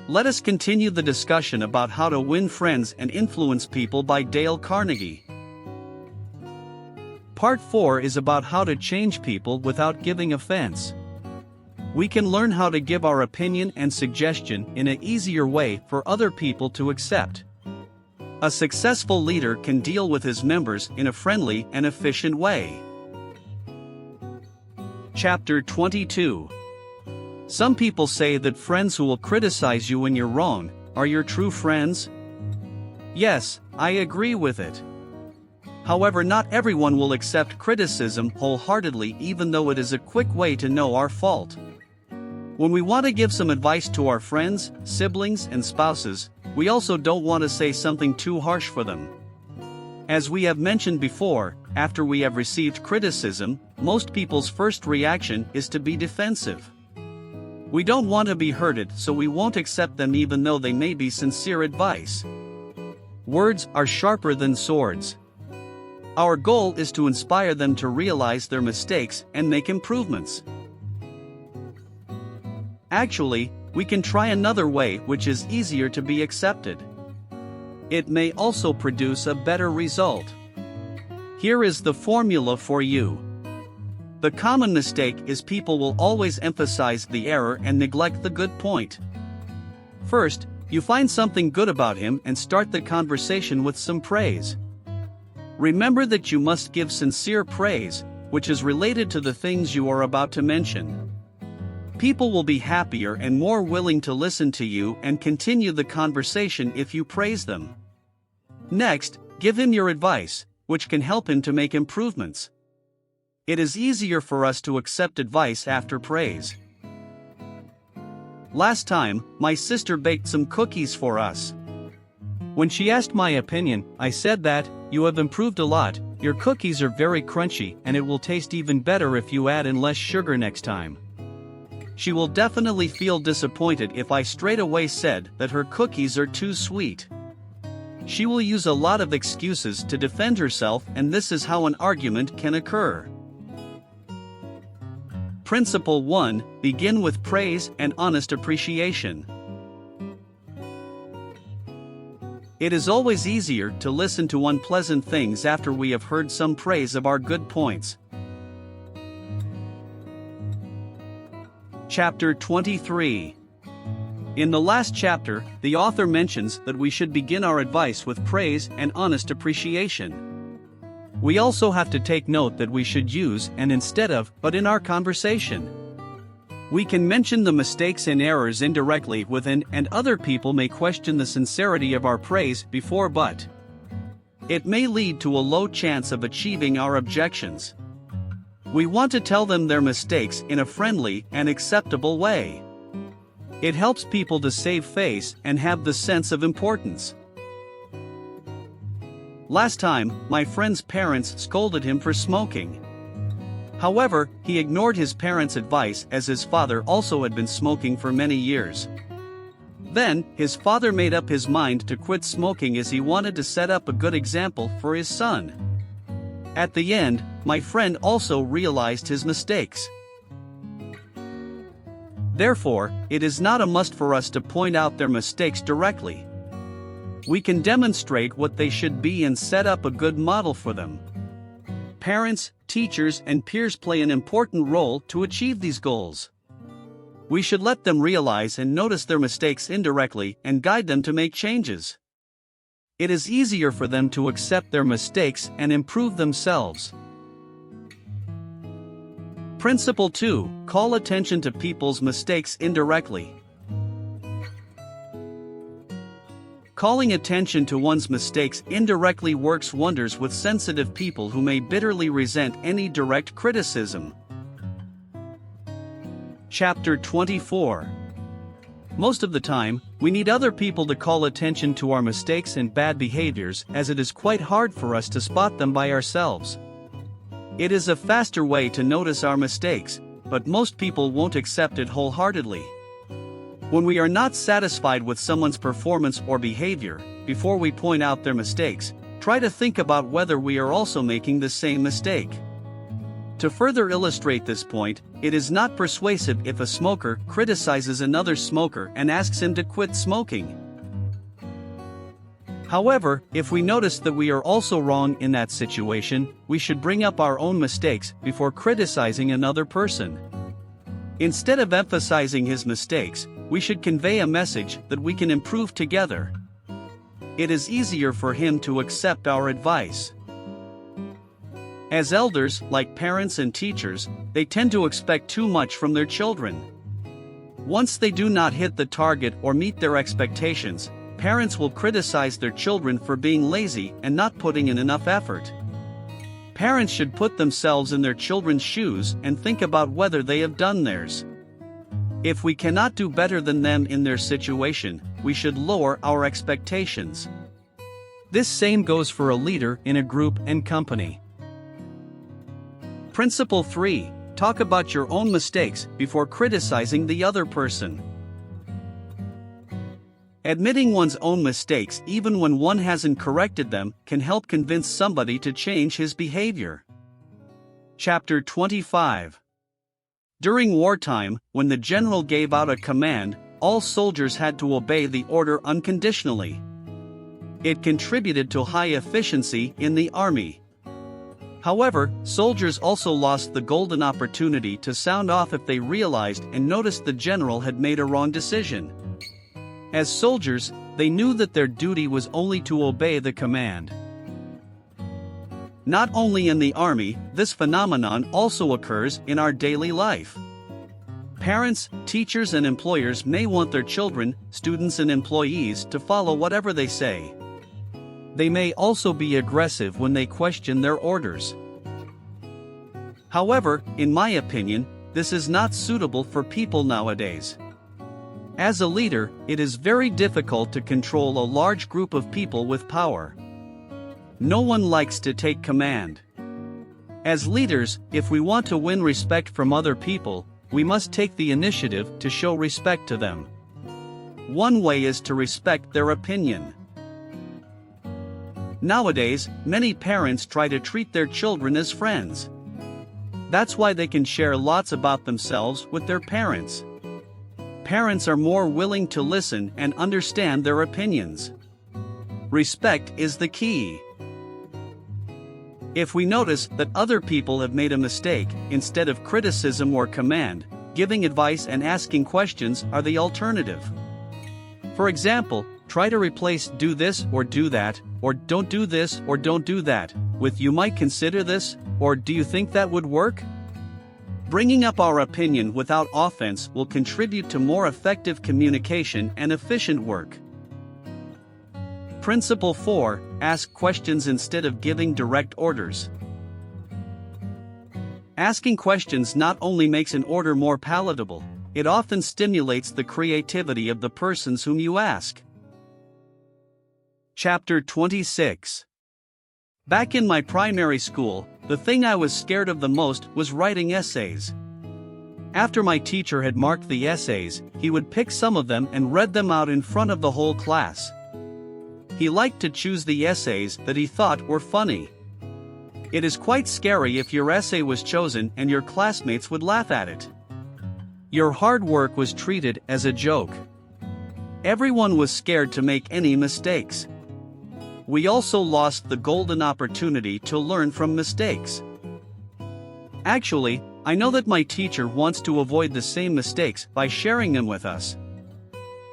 Let us continue the discussion about how to win friends and influence people by Dale Carnegie. Part 4 is about how to change people without giving offense. We can learn how to give our opinion and suggestion in an easier way for other people to accept. A successful leader can deal with his members in a friendly and efficient way. Chapter 22. Some people say that friends who will criticize you when you're wrong are your true friends. Yes, I agree with it. However, not everyone will accept criticism wholeheartedly, even though it is a quick way to know our fault. When we want to give some advice to our friends, siblings, and spouses, we also don't want to say something too harsh for them. As we have mentioned before, after we have received criticism, most people's first reaction is to be defensive. We don't want to be hurted, so we won't accept them even though they may be sincere advice. Words are sharper than swords. Our goal is to inspire them to realize their mistakes and make improvements. Actually, we can try another way which is easier to be accepted. It may also produce a better result. Here is the formula for you. The common mistake is people will always emphasize the error and neglect the good point. First, you find something good about him and start the conversation with some praise. Remember that you must give sincere praise, which is related to the things you are about to mention. People will be happier and more willing to listen to you and continue the conversation if you praise them. Next, give him your advice, which can help him to make improvements. It is easier for us to accept advice after praise. Last time, my sister baked some cookies for us. When she asked my opinion, I said that, "You have improved a lot, your cookies are very crunchy and it will taste even better if you add in less sugar next time." She will definitely feel disappointed if I straight away said that her cookies are too sweet. She will use a lot of excuses to defend herself, and this is how an argument can occur. Principle 1: Begin with praise and honest appreciation. It is always easier to listen to unpleasant things after we have heard some praise of our good points. Chapter 23. In the last chapter, the author mentions that we should begin our advice with praise and honest appreciation. We also have to take note that we should use and instead of but in our conversation. We can mention the mistakes and errors indirectly with and other people may question the sincerity of our praise before but. It may lead to a low chance of achieving our objections. We want to tell them their mistakes in a friendly and acceptable way. It helps people to save face and have the sense of importance. Last time, my friend's parents scolded him for smoking. However, he ignored his parents' advice as his father also had been smoking for many years. Then, his father made up his mind to quit smoking as he wanted to set up a good example for his son. At the end, my friend also realized his mistakes. Therefore, it is not a must for us to point out their mistakes directly. We can demonstrate what they should be and set up a good model for them. Parents, teachers, and peers play an important role to achieve these goals. We should let them realize and notice their mistakes indirectly and guide them to make changes. It is easier for them to accept their mistakes and improve themselves. Principle 2: Call attention to people's mistakes indirectly. Calling attention to one's mistakes indirectly works wonders with sensitive people who may bitterly resent any direct criticism. Chapter 24. Most of the time, we need other people to call attention to our mistakes and bad behaviors, as it is quite hard for us to spot them by ourselves. It is a faster way to notice our mistakes, but most people won't accept it wholeheartedly. When we are not satisfied with someone's performance or behavior, before we point out their mistakes, try to think about whether we are also making the same mistake. To further illustrate this point, it is not persuasive if a smoker criticizes another smoker and asks him to quit smoking. However, if we notice that we are also wrong in that situation, we should bring up our own mistakes before criticizing another person. Instead of emphasizing his mistakes, we should convey a message that we can improve together. It is easier for him to accept our advice. As elders, like parents and teachers, they tend to expect too much from their children. Once they do not hit the target or meet their expectations, parents will criticize their children for being lazy and not putting in enough effort. Parents should put themselves in their children's shoes and think about whether they have done theirs. If we cannot do better than them in their situation, we should lower our expectations. This same goes for a leader in a group and company. Principle 3. Talk about your own mistakes before criticizing the other person. Admitting one's own mistakes even when one hasn't corrected them can help convince somebody to change his behavior. Chapter 25. During wartime, when the general gave out a command, all soldiers had to obey the order unconditionally. It contributed to high efficiency in the army. However, soldiers also lost the golden opportunity to sound off if they realized and noticed the general had made a wrong decision. As soldiers, they knew that their duty was only to obey the command. Not only in the army, this phenomenon also occurs in our daily life. Parents, teachers, and employers may want their children, students, and employees to follow whatever they say. They may also be aggressive when they question their orders. However, in my opinion, this is not suitable for people nowadays. As a leader, it is very difficult to control a large group of people with power. No one likes to take command. As leaders, if we want to win respect from other people, we must take the initiative to show respect to them. One way is to respect their opinion. Nowadays, many parents try to treat their children as friends. That's why they can share lots about themselves with their parents. Parents are more willing to listen and understand their opinions. Respect is the key. If we notice that other people have made a mistake, instead of criticism or command, giving advice and asking questions are the alternative. For example, try to replace "do this" or "do that," or "don't do this" or "don't do that," with "you might consider this," or "do you think that would work?" Bringing up our opinion without offense will contribute to more effective communication and efficient work. Principle 4. Ask questions instead of giving direct orders. Asking questions not only makes an order more palatable, it often stimulates the creativity of the persons whom you ask. Chapter 26. Back in my primary school, the thing I was scared of the most was writing essays. After my teacher had marked the essays, he would pick some of them and read them out in front of the whole class. He liked to choose the essays that he thought were funny. It is quite scary if your essay was chosen and your classmates would laugh at it. Your hard work was treated as a joke. Everyone was scared to make any mistakes. We also lost the golden opportunity to learn from mistakes. Actually, I know that my teacher wants to avoid the same mistakes by sharing them with us.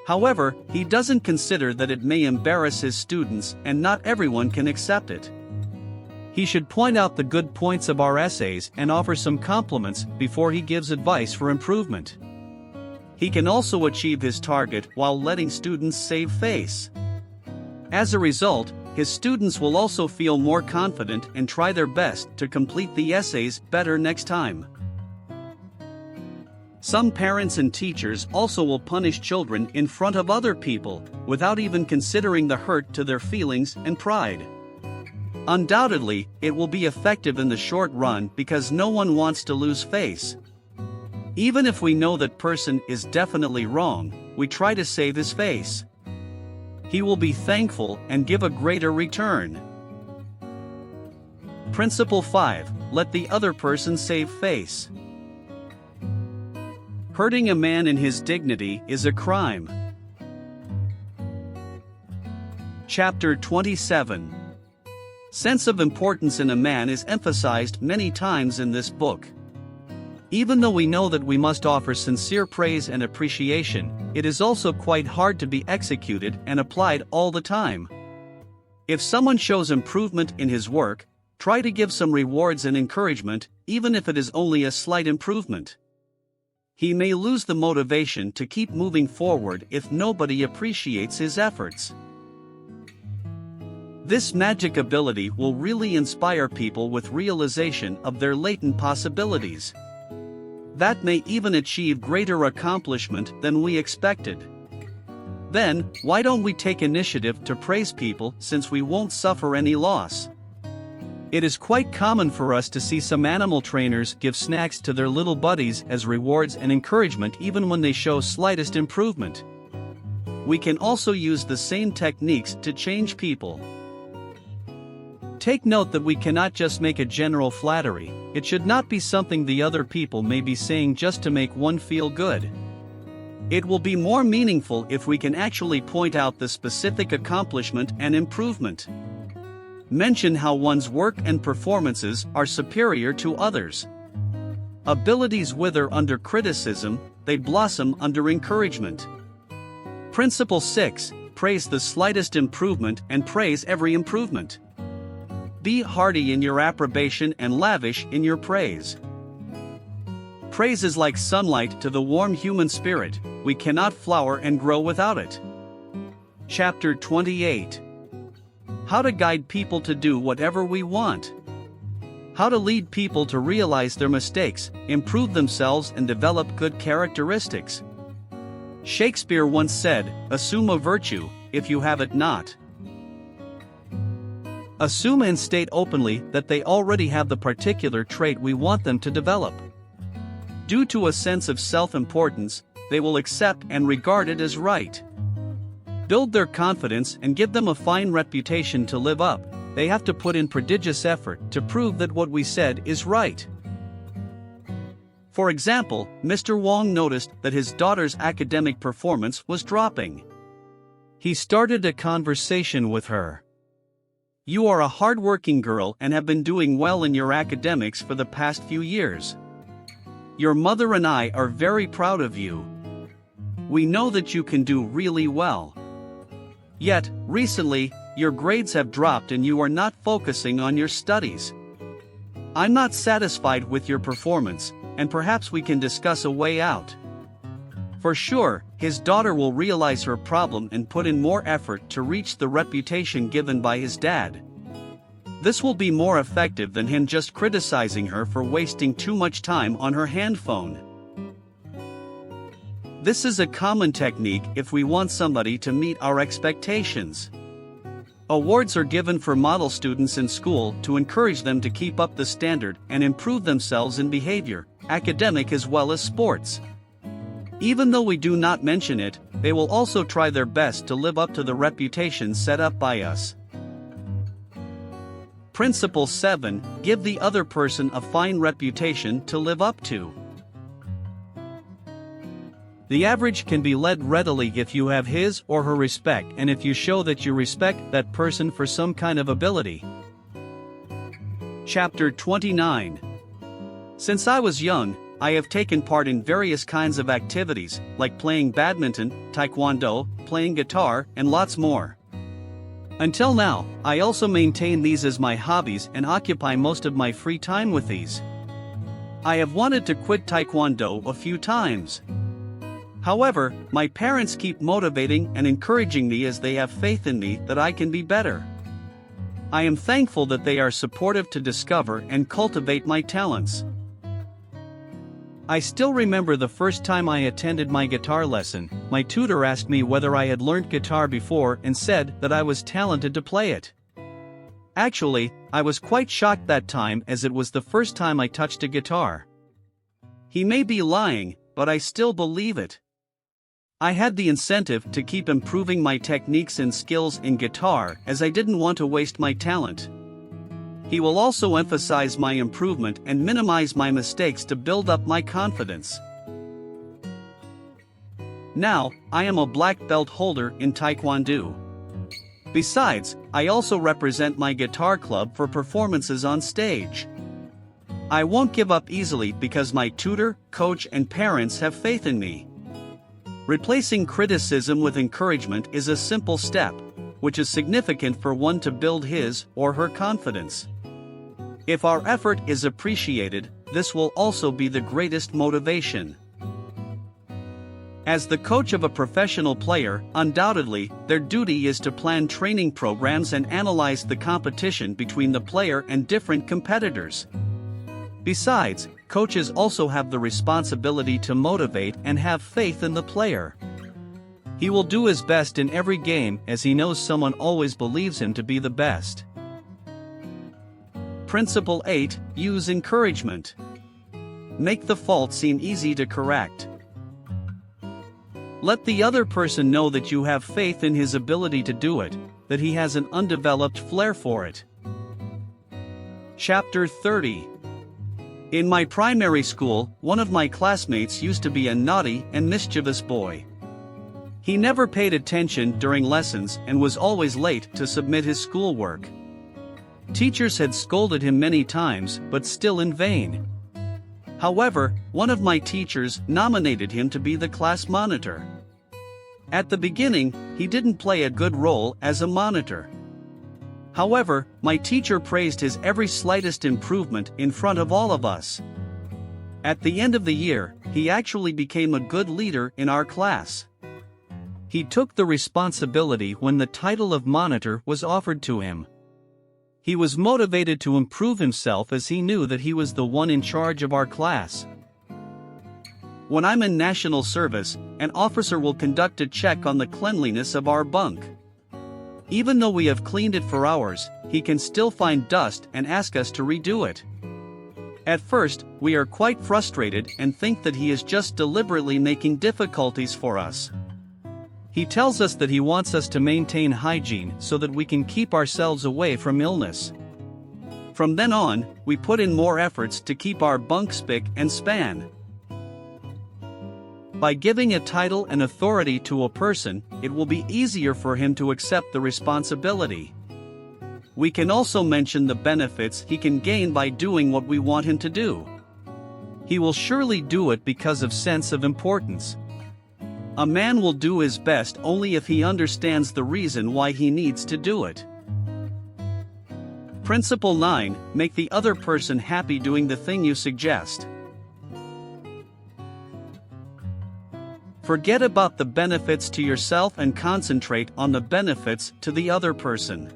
However, he doesn't consider that it may embarrass his students and not everyone can accept it. He should point out the good points of our essays and offer some compliments before he gives advice for improvement. He can also achieve his target while letting students save face. As a result, his students will also feel more confident and try their best to complete the essays better next time. Some parents and teachers also will punish children in front of other people, without even considering the hurt to their feelings and pride. Undoubtedly, it will be effective in the short run because no one wants to lose face. Even if we know that person is definitely wrong, we try to save his face. He will be thankful and give a greater return. Principle 5, let the other person save face. Hurting a man in his dignity is a crime. Chapter 27. Sense of importance in a man is emphasized many times in this book. Even though we know that we must offer sincere praise and appreciation, it is also quite hard to be executed and applied all the time. If someone shows improvement in his work, try to give some rewards and encouragement, even if it is only a slight improvement. He may lose the motivation to keep moving forward if nobody appreciates his efforts. This magic ability will really inspire people with realization of their latent possibilities. That may even achieve greater accomplishment than we expected. Then, why don't we take initiative to praise people since we won't suffer any loss? It is quite common for us to see some animal trainers give snacks to their little buddies as rewards and encouragement even when they show slightest improvement. We can also use the same techniques to change people. Take note that we cannot just make a general flattery. It should not be something the other people may be saying just to make one feel good. It will be more meaningful if we can actually point out the specific accomplishment and improvement. Mention how one's work and performances are superior to others. Abilities wither under criticism, they blossom under encouragement. Principle 6, praise the slightest improvement and praise every improvement. Be hearty in your approbation and lavish in your praise. Praise is like sunlight to the warm human spirit, we cannot flower and grow without it. Chapter 28. How to guide people to do whatever we want. How to lead people to realize their mistakes, improve themselves and develop good characteristics. Shakespeare once said, "Assume a virtue, if you have it not. Assume and state openly that they already have the particular trait we want them to develop. Due to a sense of self-importance, they will accept and regard it as right. Build their confidence and give them a fine reputation to live up. They have to put in prodigious effort to prove that what we said is right." For example, Mr. Wong noticed that his daughter's academic performance was dropping. He started a conversation with her. "You are a hard-working girl and have been doing well in your academics for the past few years. Your mother and I are very proud of you. We know that you can do really well. Yet, recently, your grades have dropped and you are not focusing on your studies. I'm not satisfied with your performance, and perhaps we can discuss a way out." For sure, his daughter will realize her problem and put in more effort to reach the reputation given by his dad. This will be more effective than him just criticizing her for wasting too much time on her handphone. This is a common technique if we want somebody to meet our expectations. Awards are given for model students in school to encourage them to keep up the standard and improve themselves in behavior, academic as well as sports. Even though we do not mention it, they will also try their best to live up to the reputation set up by us. Principle 7, give the other person a fine reputation to live up to. The average can be led readily if you have his or her respect and if you show that you respect that person for some kind of ability. Chapter 29. Since I was young, I have taken part in various kinds of activities, like playing badminton, taekwondo, playing guitar, and lots more. Until now, I also maintain these as my hobbies and occupy most of my free time with these. I have wanted to quit taekwondo a few times. However, my parents keep motivating and encouraging me as they have faith in me that I can be better. I am thankful that they are supportive to discover and cultivate my talents. I still remember the first time I attended my guitar lesson. My tutor asked me whether I had learned guitar before and said that I was talented to play it. Actually, I was quite shocked that time as it was the first time I touched a guitar. He may be lying, but I still believe it. I had the incentive to keep improving my techniques and skills in guitar as I didn't want to waste my talent. He will also emphasize my improvement and minimize my mistakes to build up my confidence. Now, I am a black belt holder in Taekwondo. Besides, I also represent my guitar club for performances on stage. I won't give up easily because my tutor, coach, and parents have faith in me. Replacing criticism with encouragement is a simple step, which is significant for one to build his or her confidence. If our effort is appreciated, this will also be the greatest motivation. As the coach of a professional player, undoubtedly, their duty is to plan training programs and analyze the competition between the player and different competitors. Besides, coaches also have the responsibility to motivate and have faith in the player. He will do his best in every game as he knows someone always believes him to be the best. Principle 8. Use encouragement. Make the fault seem easy to correct. Let the other person know that you have faith in his ability to do it, that he has an undeveloped flair for it. Chapter 30. In my primary school, one of my classmates used to be a naughty and mischievous boy. He never paid attention during lessons and was always late to submit his schoolwork. Teachers had scolded him many times, but still in vain. However, one of my teachers nominated him to be the class monitor. At the beginning, he didn't play a good role as a monitor. However, my teacher praised his every slightest improvement in front of all of us. At the end of the year, he actually became a good leader in our class. He took the responsibility when the title of monitor was offered to him. He was motivated to improve himself as he knew that he was the one in charge of our class. When I'm in national service, an officer will conduct a check on the cleanliness of our bunk. Even though we have cleaned it for hours, he can still find dust and ask us to redo it. At first, we are quite frustrated and think that he is just deliberately making difficulties for us. He tells us that he wants us to maintain hygiene so that we can keep ourselves away from illness. From then on, we put in more efforts to keep our bunk spick and span. By giving a title and authority to a person, it will be easier for him to accept the responsibility. We can also mention the benefits he can gain by doing what we want him to do. He will surely do it because of sense of importance. A man will do his best only if he understands the reason why he needs to do it. Principle 9. Make the other person happy doing the thing you suggest. Forget about the benefits to yourself and concentrate on the benefits to the other person.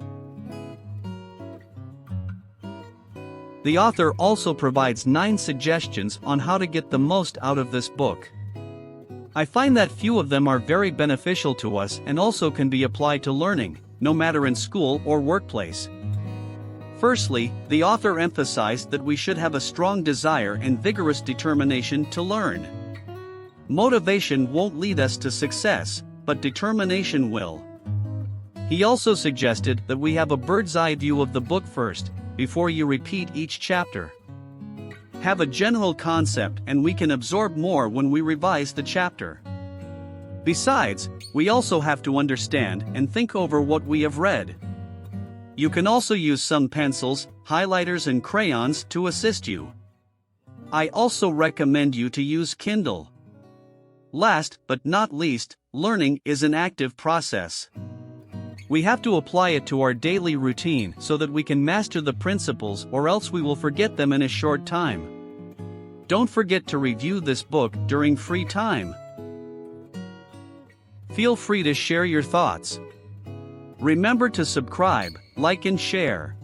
The author also provides 9 suggestions on how to get the most out of this book. I find that few of them are very beneficial to us and also can be applied to learning, no matter in school or workplace. Firstly, the author emphasized that we should have a strong desire and vigorous determination to learn. Motivation won't lead us to success, but determination will. He also suggested that we have a bird's-eye view of the book first, before you repeat each chapter. Have a general concept and we can absorb more when we revise the chapter. Besides, we also have to understand and think over what we have read. You can also use some pencils, highlighters and crayons to assist you. I also recommend you to use Kindle. Last but not least, learning is an active process. We have to apply it to our daily routine so that we can master the principles, or else we will forget them in a short time. Don't forget to review this book during free time. Feel free to share your thoughts. Remember to subscribe, like and share.